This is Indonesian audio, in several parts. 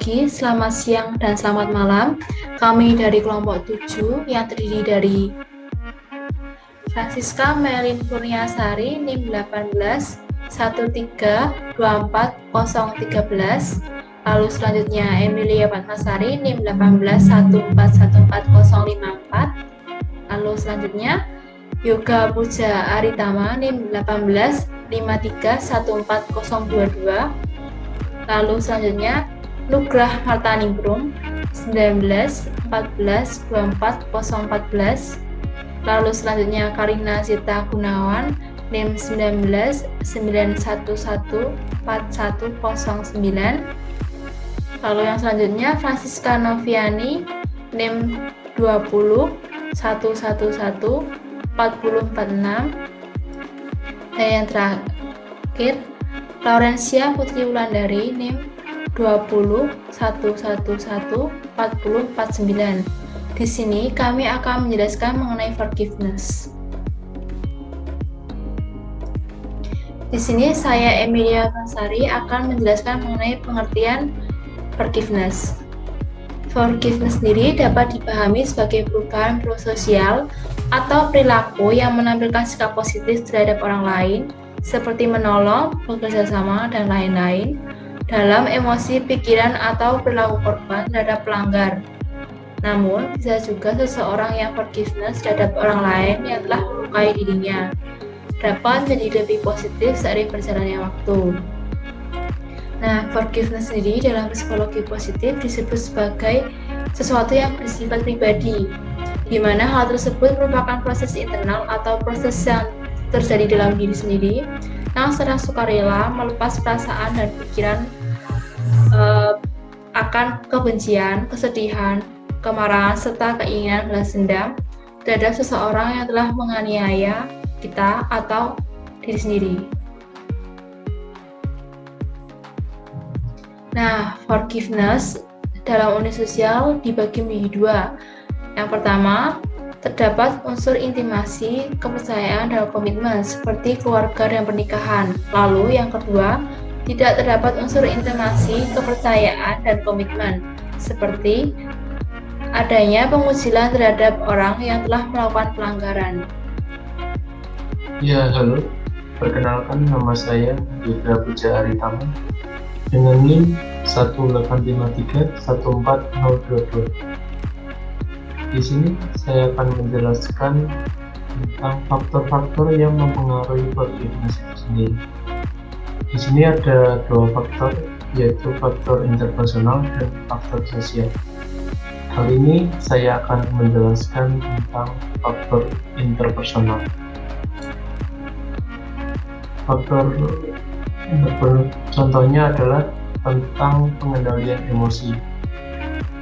pagi, selamat siang, dan selamat malam. Kami dari kelompok 7 yang terdiri dari Francisca Melin Kurniasari, NIM 18 1324013. Lalu selanjutnya Emilia Fatmasari, NIM 18 1414054. Lalu selanjutnya Yoga Puja Aritama, NIM 18 14022. Lalu selanjutnya Nugrah Martaningrum 19 14 24 014. Lalu selanjutnya Karina Zita Gunawan NIM 19 911 4109. Lalu yang selanjutnya Francisca Noviani NIM 20 111 4046. Dan yang terakhir Laurencia Putri Wulandari NIM 20 111 4049. Di sini kami akan menjelaskan mengenai forgiveness. Di sini saya Emilia Fatmasari akan menjelaskan mengenai pengertian forgiveness. Forgiveness sendiri dapat dipahami sebagai perubahan prososial atau perilaku yang menampilkan sikap positif terhadap orang lain, seperti menolong, bekerja sama, dan lain-lain, dalam emosi, pikiran, atau perilaku korban terhadap pelanggar. Namun, bisa juga seseorang yang forgiveness terhadap orang lain yang telah melukai dirinya dapat menjadi lebih positif seiring berjalannya waktu. Nah, forgiveness sendiri dalam psikologi positif disebut sebagai sesuatu yang bersifat pribadi, di mana hal tersebut merupakan proses internal atau proses yang terjadi dalam diri sendiri yang secara sukarela melepas perasaan dan pikiran akan kebencian, kesedihan, kemarahan, serta keinginan balas dendam terhadap seseorang yang telah menganiaya kita atau diri sendiri. Nah, forgiveness dalam unit sosial dibagi menjadi dua. Yang pertama, terdapat unsur intimasi, kepercayaan, dan komitmen seperti keluarga dan pernikahan. Lalu yang kedua, tidak terdapat unsur intimasi, kepercayaan, dan komitmen seperti adanya pengucilan terhadap orang yang telah melakukan pelanggaran. Ya, halo. Perkenalkan, nama saya Yoga Puja Aritama dengan NIM 185314022. Di sini saya akan menjelaskan tentang faktor-faktor yang mempengaruhi forgiveness itu sendiri. Di sini ada dua faktor, yaitu faktor interpersonal dan faktor sosial. Kali ini saya akan menjelaskan tentang faktor interpersonal. Faktor contohnya adalah tentang pengendalian emosi.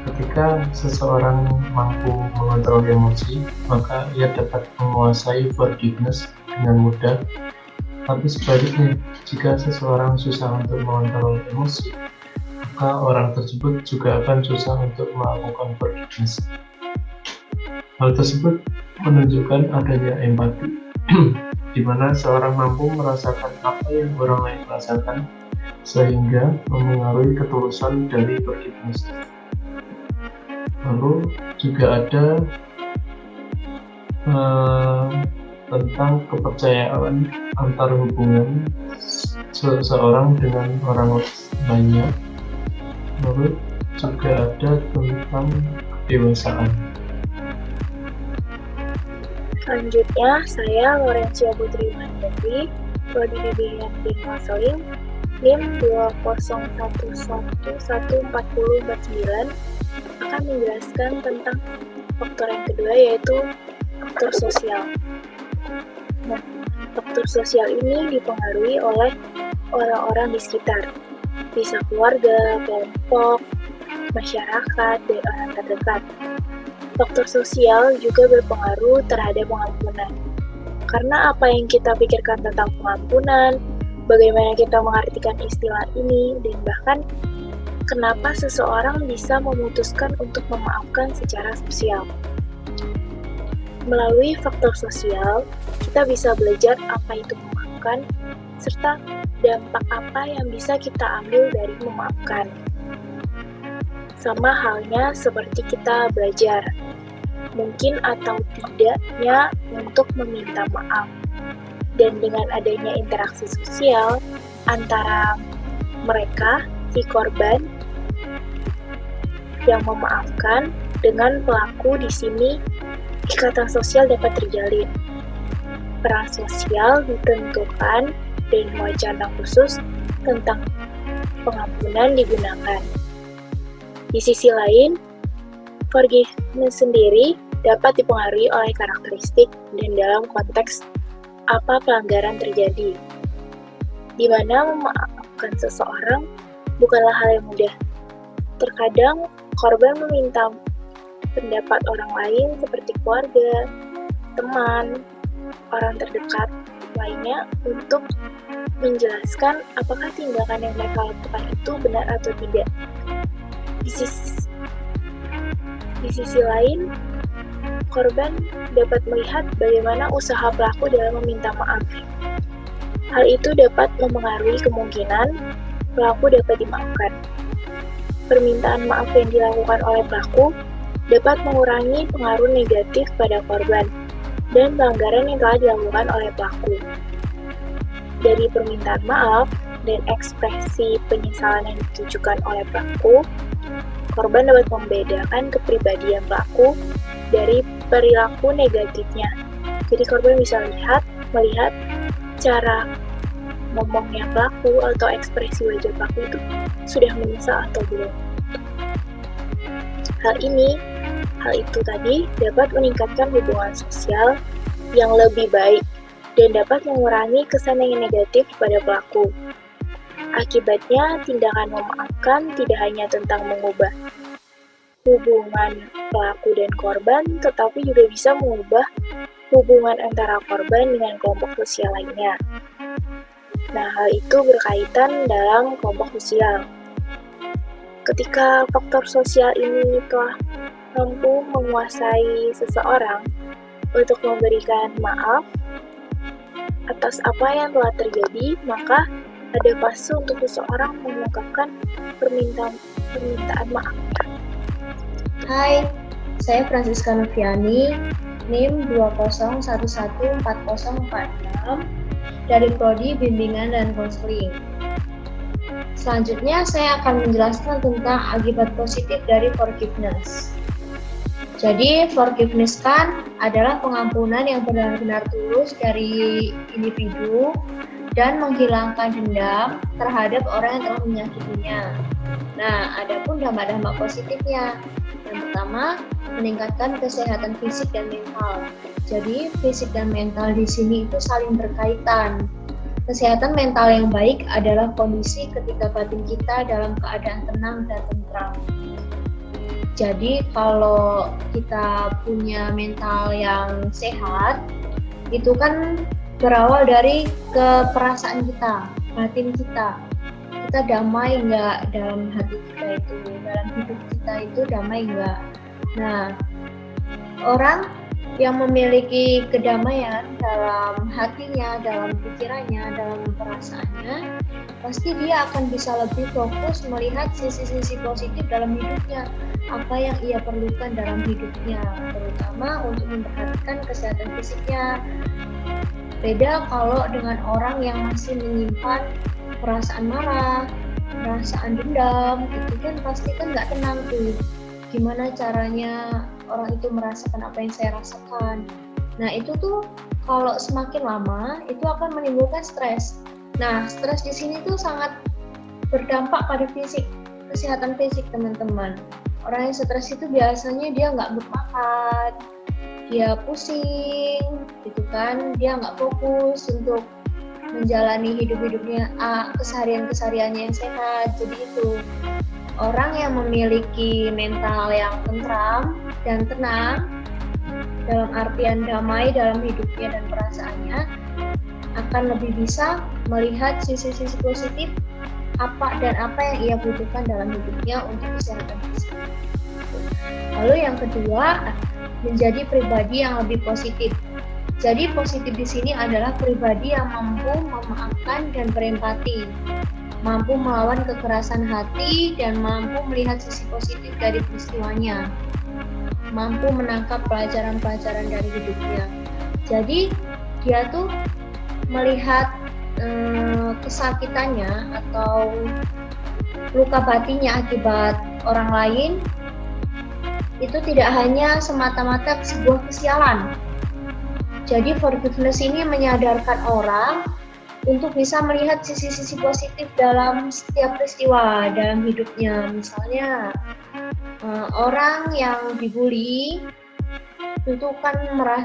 Ketika seseorang mampu mengontrol emosi, maka ia dapat menguasai forgiveness dengan mudah. Tapi sebaliknya, jika seseorang susah untuk mengontrol emosi, maka orang tersebut juga akan susah untuk melakukan forgiveness. Hal tersebut menunjukkan adanya empati, di mana seorang mampu merasakan apa yang orang lain rasakan, sehingga memengaruhi ketulusan dari forgiveness. Lalu juga ada tentang kepercayaan antar hubungan seseorang dengan orang lainnya. Lalu juga ada tentang kedewasaan. Selanjutnya, saya Laurencia Putri Wulandari, Prodi Bimbingan Tim Muslim, NIM 2011140409, akan menjelaskan tentang faktor yang kedua, yaitu faktor sosial. Nah, faktor sosial ini dipengaruhi oleh orang-orang di sekitar, bisa keluarga, kelompok, masyarakat, dan orang terdekat. Faktor sosial juga berpengaruh terhadap pengampunan. Karena apa yang kita pikirkan tentang pengampunan, bagaimana kita mengartikan istilah ini, dan bahkan kenapa seseorang bisa memutuskan untuk memaafkan secara sosial. Melalui faktor sosial, kita bisa belajar apa itu memaafkan, serta dampak apa yang bisa kita ambil dari memaafkan. Sama halnya seperti kita belajar, mungkin atau tidaknya untuk meminta maaf. Dan dengan adanya interaksi sosial antara mereka, si korban yang memaafkan dengan pelaku, di sini ikatan sosial dapat terjalin. Peran sosial ditentukan dan wacana khusus tentang pengampunan digunakan. Di sisi lain, forgiveness sendiri dapat dipengaruhi oleh karakteristik dan dalam konteks apa pelanggaran terjadi, di mana memaafkan seseorang bukanlah hal yang mudah. Terkadang korban meminta pendapat orang lain seperti keluarga, teman, orang terdekat lainnya untuk menjelaskan apakah tindakan yang mereka lakukan itu benar atau tidak. Di sisi lain, korban dapat melihat bagaimana usaha pelaku dalam meminta maaf. Hal itu dapat memengaruhi kemungkinan pelaku dapat dimaafkan. Permintaan maaf yang dilakukan oleh pelaku dapat mengurangi pengaruh negatif pada korban dan pelanggaran yang telah dilakukan oleh pelaku. Dari permintaan maaf dan ekspresi penyesalan yang ditujukan oleh pelaku, korban dapat membedakan kepribadian pelaku dari perilaku negatifnya. Jadi korban bisa melihat cara ngomongnya pelaku atau ekspresi wajah pelaku itu sudah menyesal atau belum. Hal itu tadi dapat meningkatkan hubungan sosial yang lebih baik dan dapat mengurangi kesan yang negatif pada pelaku. Akibatnya, tindakan memaafkan tidak hanya tentang mengubah hubungan pelaku dan korban, tetapi juga bisa mengubah hubungan antara korban dengan kelompok sosial lainnya. Nah, hal itu berkaitan dalam kelompok sosial. Ketika faktor sosial ini telah mampu menguasai seseorang untuk memberikan maaf atas apa yang telah terjadi, maka ada fase untuk seseorang mengungkapkan permintaan maafnya. Hai, saya Francisca Noviani, NIM 20114046 dari Prodi Bimbingan dan Konseling. Selanjutnya saya akan menjelaskan tentang akibat positif dari forgiveness. Jadi, forgiveness kan adalah pengampunan yang benar-benar tulus dari individu dan menghilangkan dendam terhadap orang yang telah menyakitinya. Nah, adapun dampak-dampak positifnya. Yang pertama, meningkatkan kesehatan fisik dan mental. Jadi, fisik dan mental di sini itu saling berkaitan. Kesehatan mental yang baik adalah kondisi ketika batin kita dalam keadaan tenang dan tentram. Jadi, kalau kita punya mental yang sehat, itu kan berawal dari keperasaan kita, batin kita. Kita damai nggak dalam hati kita itu, dalam hidup kita itu damai nggak. Nah, orang yang memiliki kedamaian dalam hatinya, dalam pikirannya, dalam perasaannya, pasti dia akan bisa lebih fokus melihat sisi-sisi positif dalam hidupnya, apa yang ia perlukan dalam hidupnya, terutama untuk memperhatikan kesehatan fisiknya. Beda kalau dengan orang yang masih menyimpan perasaan marah, perasaan dendam, itu kan pasti kan nggak tenang tuh. Gimana caranya orang itu merasakan apa yang saya rasakan. Nah, itu tuh kalau semakin lama itu akan menimbulkan stres. Nah, stres di sini tuh sangat berdampak pada fisik, kesehatan fisik teman-teman. Orang yang stres itu biasanya dia nggak bermakan, dia pusing, gitu kan, dia nggak fokus untuk menjalani hidup-hidupnya, keseharian-kesehariannya yang sehat. Jadi itu orang yang memiliki mental yang tentram dan tenang, dalam artian damai dalam hidupnya dan perasaannya, akan lebih bisa melihat sisi-sisi positif apa yang ia butuhkan dalam hidupnya untuk kesehatan fisik. Lalu yang kedua, menjadi pribadi yang lebih positif. Jadi positif di sini adalah pribadi yang mampu memaafkan dan berempati. mampu melawan kekerasan hati, dan mampu melihat sisi positif dari peristiwanya, mampu menangkap pelajaran-pelajaran dari hidupnya. Jadi dia tuh melihat kesakitannya atau luka batinnya akibat orang lain itu tidak hanya semata-mata sebuah kesialan. Jadi forgiveness ini menyadarkan orang untuk bisa melihat sisi-sisi positif dalam setiap peristiwa dalam hidupnya. Misalnya orang yang dibully itu kan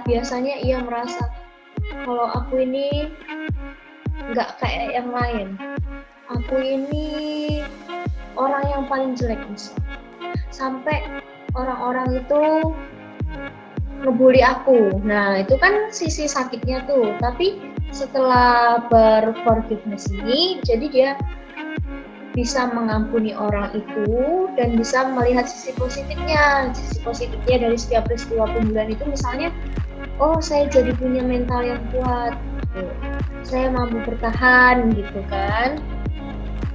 biasanya ia merasa kalau aku ini nggak kayak yang lain, aku ini orang yang paling jelek misalnya, sampai orang-orang itu ngebully aku. Nah itu kan sisi sakitnya tuh. Tapi setelah berforgiveness ini, jadi dia bisa mengampuni orang itu dan bisa melihat sisi positifnya. Sisi positifnya dari setiap peristiwa pembulian itu misalnya, oh saya jadi punya mental yang kuat, gitu. Saya mampu bertahan gitu kan.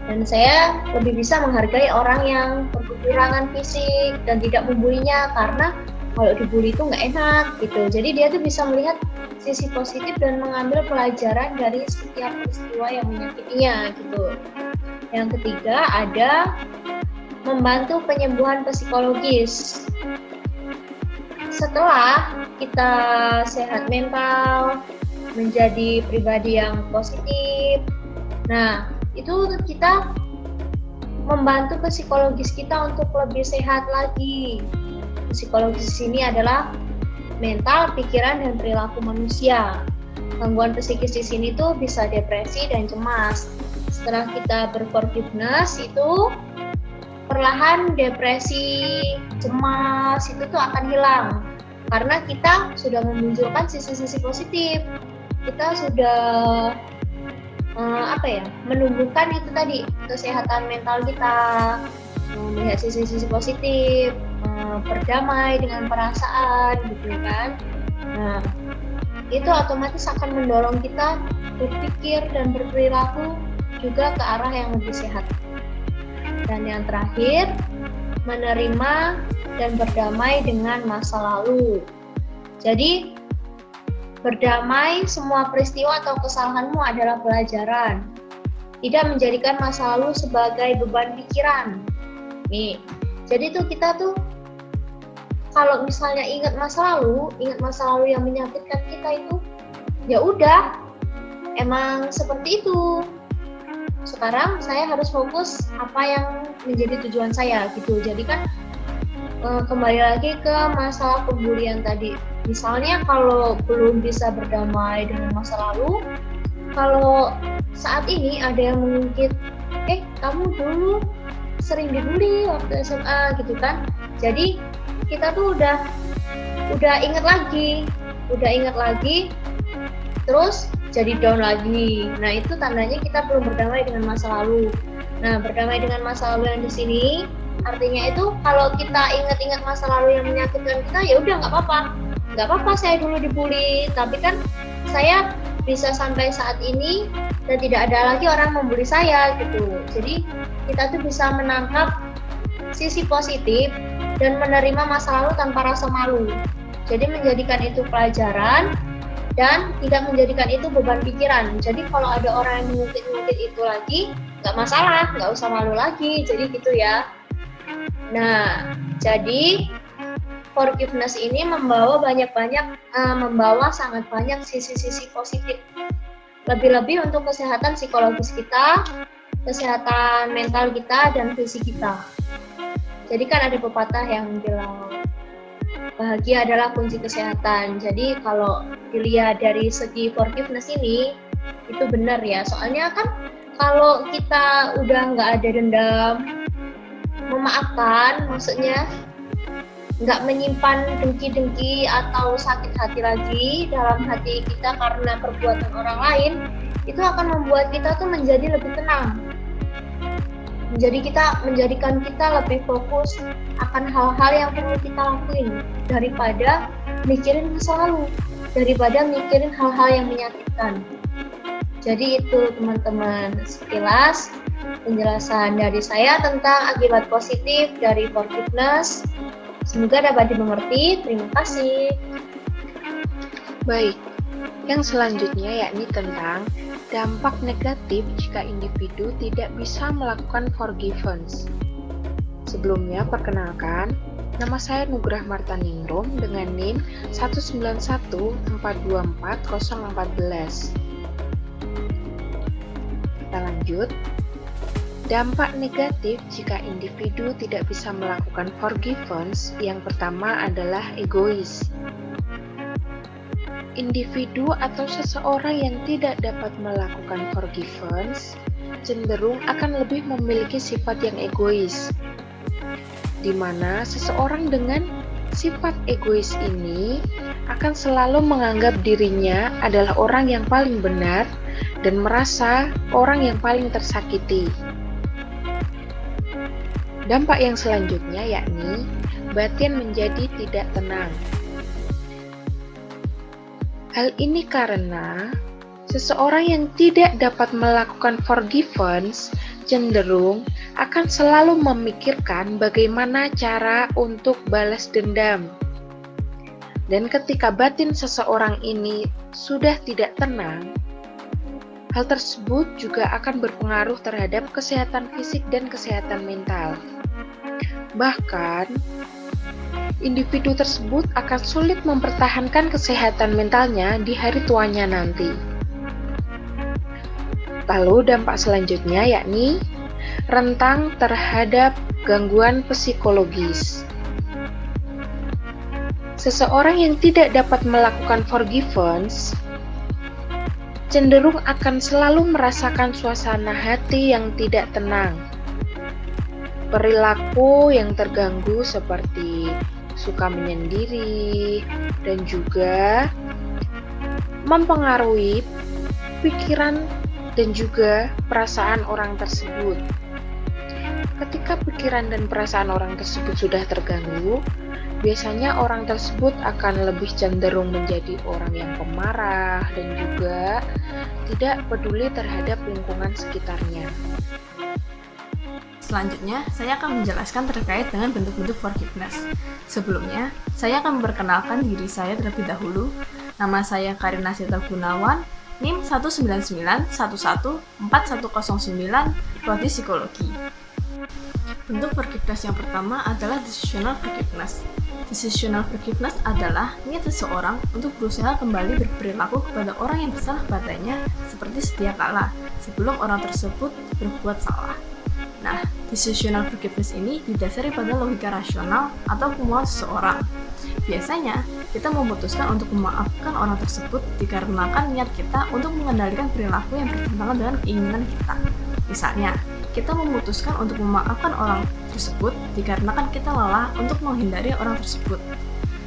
Dan saya lebih bisa menghargai orang yang berkekurangan fisik dan tidak membulinya, karena kalau dibully itu nggak enak gitu. Jadi dia tuh bisa melihat sisi positif dan mengambil pelajaran dari setiap peristiwa yang menyakitinya gitu. Yang ketiga ada membantu penyembuhan psikologis. Setelah kita sehat mental, menjadi pribadi yang positif, nah itu kita membantu psikologis kita untuk lebih sehat lagi. Psikologis ini adalah mental, pikiran, dan perilaku manusia. Gangguan psikis di sini tuh bisa depresi dan cemas. Setelah kita berforgiveness itu perlahan depresi, cemas itu tuh akan hilang karena kita sudah memunculkan sisi-sisi positif. Kita sudah menumbuhkan itu tadi kesehatan mental kita, melihat sisi-sisi positif, berdamai dengan perasaan gitu kan. Nah itu otomatis akan mendorong kita berpikir dan berperilaku juga ke arah yang lebih sehat. Dan yang terakhir, menerima dan berdamai dengan masa lalu. Jadi berdamai, semua peristiwa atau kesalahanmu adalah pelajaran. Tidak menjadikan masa lalu sebagai beban pikiran. Nih, jadi tuh kita tuh kalau misalnya ingat masa lalu yang menyakitkan kita itu, ya udah, emang seperti itu. Sekarang saya harus fokus apa yang menjadi tujuan saya gitu. Jadi kan kembali lagi ke masalah pembulian tadi. Misalnya kalau belum bisa berdamai dengan masa lalu, kalau saat ini ada yang mengungkit, kamu dulu sering dibully waktu SMA gitu kan. Jadi kita tuh udah ingat lagi, terus jadi down lagi. Nah itu tandanya kita belum berdamai dengan masa lalu. Nah berdamai dengan masa lalu yang di sini artinya itu kalau kita ingat-ingat masa lalu yang menyakitkan kita, ya udah nggak apa-apa saya dulu dibully, tapi kan saya bisa sampai saat ini dan tidak ada lagi orang membuli saya gitu. Jadi kita tuh bisa menangkap sisi positif dan menerima masa lalu tanpa rasa malu. Jadi menjadikan itu pelajaran dan tidak menjadikan itu beban pikiran. Jadi kalau ada orang yang mengungkit-ungkit itu lagi, nggak masalah, nggak usah malu lagi. Jadi gitu ya. Nah, jadi forgiveness ini membawa sangat banyak sisi-sisi positif. Lebih-lebih untuk kesehatan psikologis kita, kesehatan mental kita, dan fisik kita. Jadi kan ada pepatah yang bilang bahagia adalah kunci kesehatan. Jadi kalau dilihat dari segi forgiveness ini, itu benar ya. Soalnya kan kalau kita udah nggak ada dendam, memaafkan, maksudnya nggak menyimpan dengki-dengki atau sakit hati lagi dalam hati kita karena perbuatan orang lain, itu akan membuat kita tuh menjadi lebih tenang. Menjadikan kita lebih fokus akan hal-hal yang perlu kita lakuin daripada mikirin masa lalu, daripada mikirin hal-hal yang menyakitkan. Jadi itu teman-teman sekilas penjelasan dari saya tentang akibat positif dari forgiveness. Semoga dapat dimengerti. Terima kasih. Baik, yang selanjutnya yakni tentang dampak negatif jika individu tidak bisa melakukan forgiveness. Sebelumnya, perkenalkan, nama saya Nugrah Martaningrum dengan NIM 191424014. Kita lanjut. Dampak negatif jika individu tidak bisa melakukan forgiveness yang pertama adalah egois. Individu atau seseorang yang tidak dapat melakukan forgiveness cenderung akan lebih memiliki sifat yang egois, di mana seseorang dengan sifat egois ini akan selalu menganggap dirinya adalah orang yang paling benar dan merasa orang yang paling tersakiti. Dampak yang selanjutnya yakni batin menjadi tidak tenang. Hal ini karena seseorang yang tidak dapat melakukan forgiveness cenderung akan selalu memikirkan bagaimana cara untuk balas dendam. Dan ketika batin seseorang ini sudah tidak tenang, hal tersebut juga akan berpengaruh terhadap kesehatan fisik dan kesehatan mental. Bahkan, individu tersebut akan sulit mempertahankan kesehatan mentalnya di hari tuanya nanti. Lalu dampak selanjutnya yakni rentang terhadap gangguan psikologis. Seseorang yang tidak dapat melakukan forgiveness cenderung akan selalu merasakan suasana hati yang tidak tenang. Perilaku yang terganggu seperti suka menyendiri dan juga mempengaruhi pikiran dan juga perasaan orang tersebut. Ketika pikiran dan perasaan orang tersebut sudah terganggu, biasanya orang tersebut akan lebih cenderung menjadi orang yang pemarah dan juga tidak peduli terhadap lingkungan sekitarnya. Selanjutnya, saya akan menjelaskan terkait dengan bentuk-bentuk forgiveness. Sebelumnya, saya akan memperkenalkan diri saya terlebih dahulu. Nama saya Karina Sita Gunawan, NIM 199114109, Prodi Psikologi. Bentuk forgiveness yang pertama adalah decisional forgiveness. Decisional forgiveness adalah niat seseorang untuk berusaha kembali berperilaku kepada orang yang bersalah padanya seperti sedia kala sebelum orang tersebut berbuat salah. Nah, decisional forgiveness ini didasari pada logika rasional atau kemauan seseorang. Biasanya, kita memutuskan untuk memaafkan orang tersebut dikarenakan niat kita untuk mengendalikan perilaku yang bertentangan dengan keinginan kita. Misalnya, kita memutuskan untuk memaafkan orang tersebut dikarenakan kita lelah untuk menghindari orang tersebut.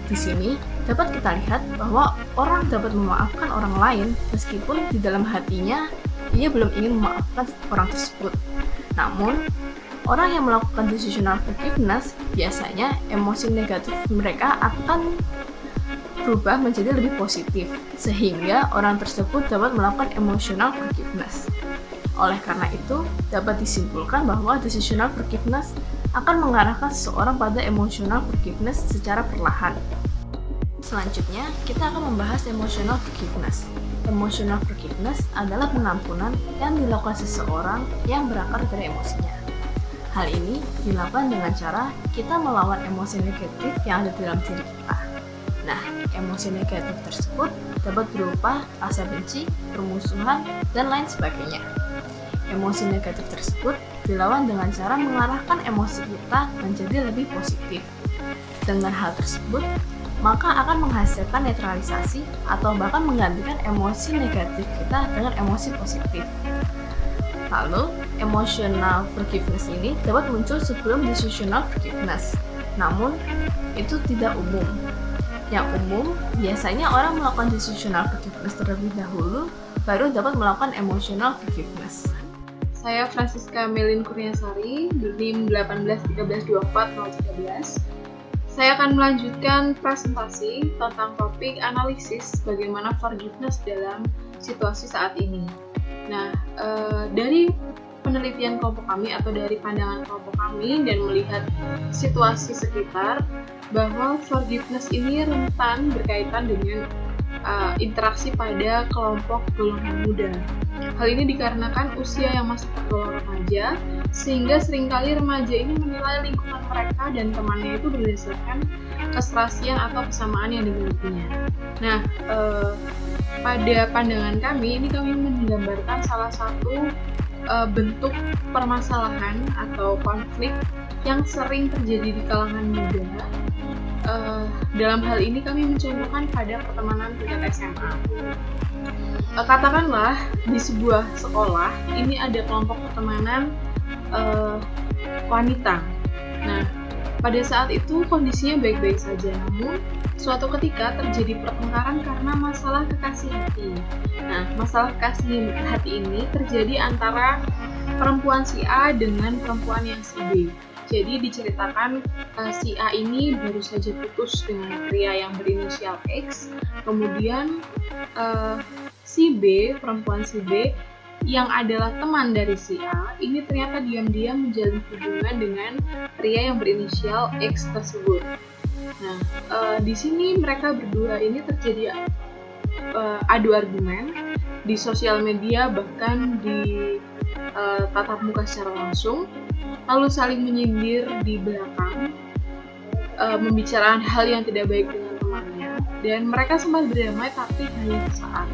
Di sini, dapat kita lihat bahwa orang dapat memaafkan orang lain meskipun di dalam hatinya ia belum ingin memaafkan orang tersebut. Namun, orang yang melakukan decisional forgiveness biasanya emosi negatif mereka akan berubah menjadi lebih positif, sehingga orang tersebut dapat melakukan emotional forgiveness. Oleh karena itu, dapat disimpulkan bahwa decisional forgiveness akan mengarahkan seseorang pada emotional forgiveness secara perlahan. Selanjutnya, kita akan membahas emotional forgiveness. Emotional forgiveness adalah pengampunan yang dilakukan seseorang yang berakar dari emosinya. Hal ini dilakukan dengan cara kita melawan emosi negatif yang ada di dalam diri kita. Nah, emosi negatif tersebut dapat berupa rasa benci, permusuhan, dan lain sebagainya. Emosi negatif tersebut dilawan dengan cara mengarahkan emosi kita menjadi lebih positif. Dengan hal tersebut, maka akan menghasilkan netralisasi atau bahkan menggantikan emosi negatif kita dengan emosi positif. Lalu, emotional forgiveness ini dapat muncul sebelum decisional forgiveness, namun itu tidak umum. Yang umum, biasanya orang melakukan decisional forgiveness terlebih dahulu, baru dapat melakukan emotional forgiveness. Saya Francisca Melin Kurniasari, NIM 181314013. Saya akan melanjutkan presentasi tentang topik analisis bagaimana forgiveness dalam situasi saat ini. Nah, dari penelitian kelompok kami atau dari pandangan kelompok kami dan melihat situasi sekitar, bahwa forgiveness ini rentan berkaitan dengan interaksi pada kelompok golongan muda. Hal ini dikarenakan usia yang masih tergolong remaja, sehingga seringkali remaja ini menilai lingkungan mereka dan temannya itu berdasarkan keserasian atau kesamaan yang dimilikinya. Nah, pada pandangan kami, ini kami menggambarkan salah satu bentuk permasalahan atau konflik yang sering terjadi di kalangan muda. Dalam hal ini kami mencontohkan pada pertemanan tingkat SMA. Katakanlah di sebuah sekolah ini ada kelompok pertemanan wanita. Nah, pada saat itu kondisinya baik-baik saja, namun suatu ketika terjadi pertengkaran karena masalah kekasih hati. Nah, masalah kekasih hati ini terjadi antara perempuan si A dengan perempuan yang si B. Jadi diceritakan si A ini baru saja putus dengan pria yang berinisial X, kemudian si B, perempuan si B, yang adalah teman dari si A, ini ternyata diam-diam menjalin hubungan dengan pria yang berinisial X tersebut. Nah, di sini mereka berdua ini terjadi adu argumen di sosial media, bahkan di tatap muka secara langsung, lalu saling menyindir di belakang, membicarakan hal yang tidak baik dengan temannya, dan mereka sempat berdamai tapi hanya sesaat.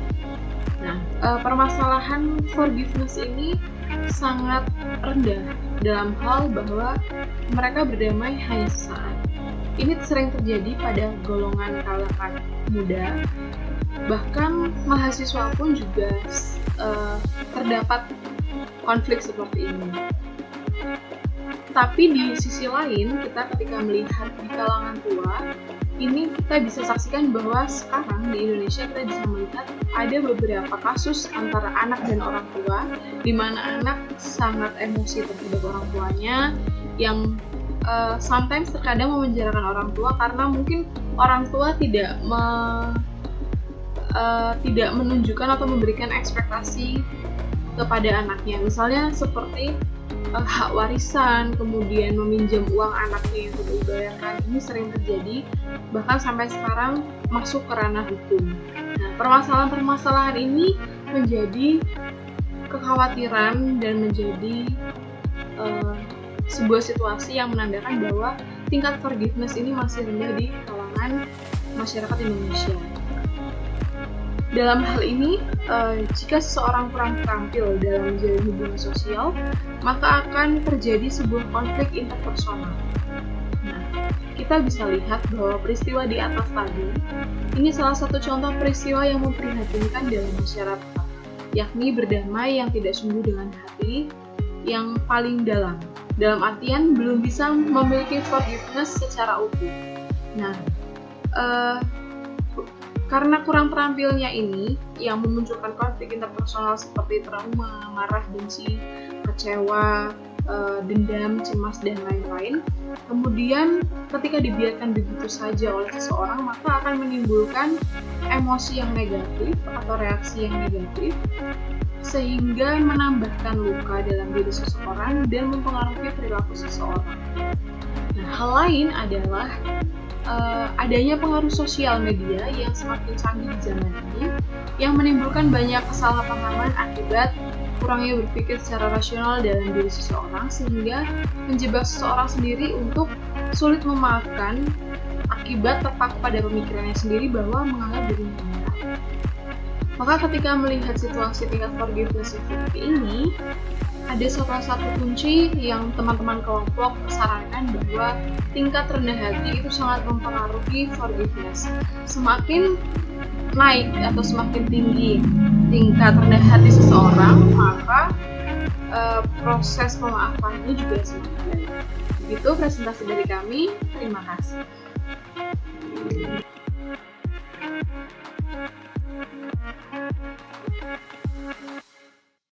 Nah, permasalahan forgiveness ini sangat rendah dalam hal bahwa mereka berdamai hanya sesaat. Ini sering terjadi pada golongan kalangan muda, bahkan mahasiswa pun juga terdapat konflik seperti ini. Tapi di sisi lain, kita ketika melihat di kalangan tua, ini kita bisa saksikan bahwa sekarang di Indonesia kita bisa melihat ada beberapa kasus antara anak dan orang tua, di mana anak sangat emosi terhadap orang tuanya, yang sometimes terkadang memenjarakan orang tua karena mungkin orang tua tidak menunjukkan atau memberikan ekspektasi kepada anaknya. Misalnya seperti hak warisan, kemudian meminjam uang anaknya yang tidak dibayarkan. Ini sering terjadi, bahkan sampai sekarang masuk ke ranah hukum. Nah, permasalahan-permasalahan ini menjadi kekhawatiran dan menjadi sebuah situasi yang menandakan bahwa tingkat forgiveness ini masih rendah di kalangan masyarakat Indonesia. Dalam hal ini, jika seseorang kurang terampil dalam menjalin hubungan sosial, maka akan terjadi sebuah konflik interpersonal. Nah, kita bisa lihat bahwa peristiwa di atas tadi, ini salah satu contoh peristiwa yang memprihatinkan dalam masyarakat, yakni berdamai yang tidak sungguh dengan hati yang paling dalam artian belum bisa memiliki forgiveness secara utuh. Nah, karena kurang terampilnya ini yang memunculkan konflik interpersonal seperti trauma, marah, benci, kecewa, dendam, cemas, dan lain-lain. Kemudian ketika dibiarkan begitu saja oleh seseorang, maka akan menimbulkan emosi yang negatif atau reaksi yang negatif, sehingga menambahkan luka dalam diri seseorang dan mempengaruhi perilaku seseorang. Nah, hal lain adalah adanya pengaruh sosial media yang semakin canggih di zaman ini, yang menimbulkan banyak kesalahpahaman akibat kurangnya berpikir secara rasional dalam diri seseorang, sehingga menjebak seseorang sendiri untuk sulit memaafkan akibat terpaku pada pemikirannya sendiri bahwa menganggap dirinya benar. Maka ketika melihat situasi tingkat forgiveness seperti ini, ada salah satu kunci yang teman-teman kelompok sarankan bahwa tingkat rendah hati itu sangat mempengaruhi forgiveness. Semakin naik atau semakin tinggi tingkat rendah hati seseorang, maka proses pemaafannya juga semakin baik. Begitu presentasi dari kami. Terima kasih.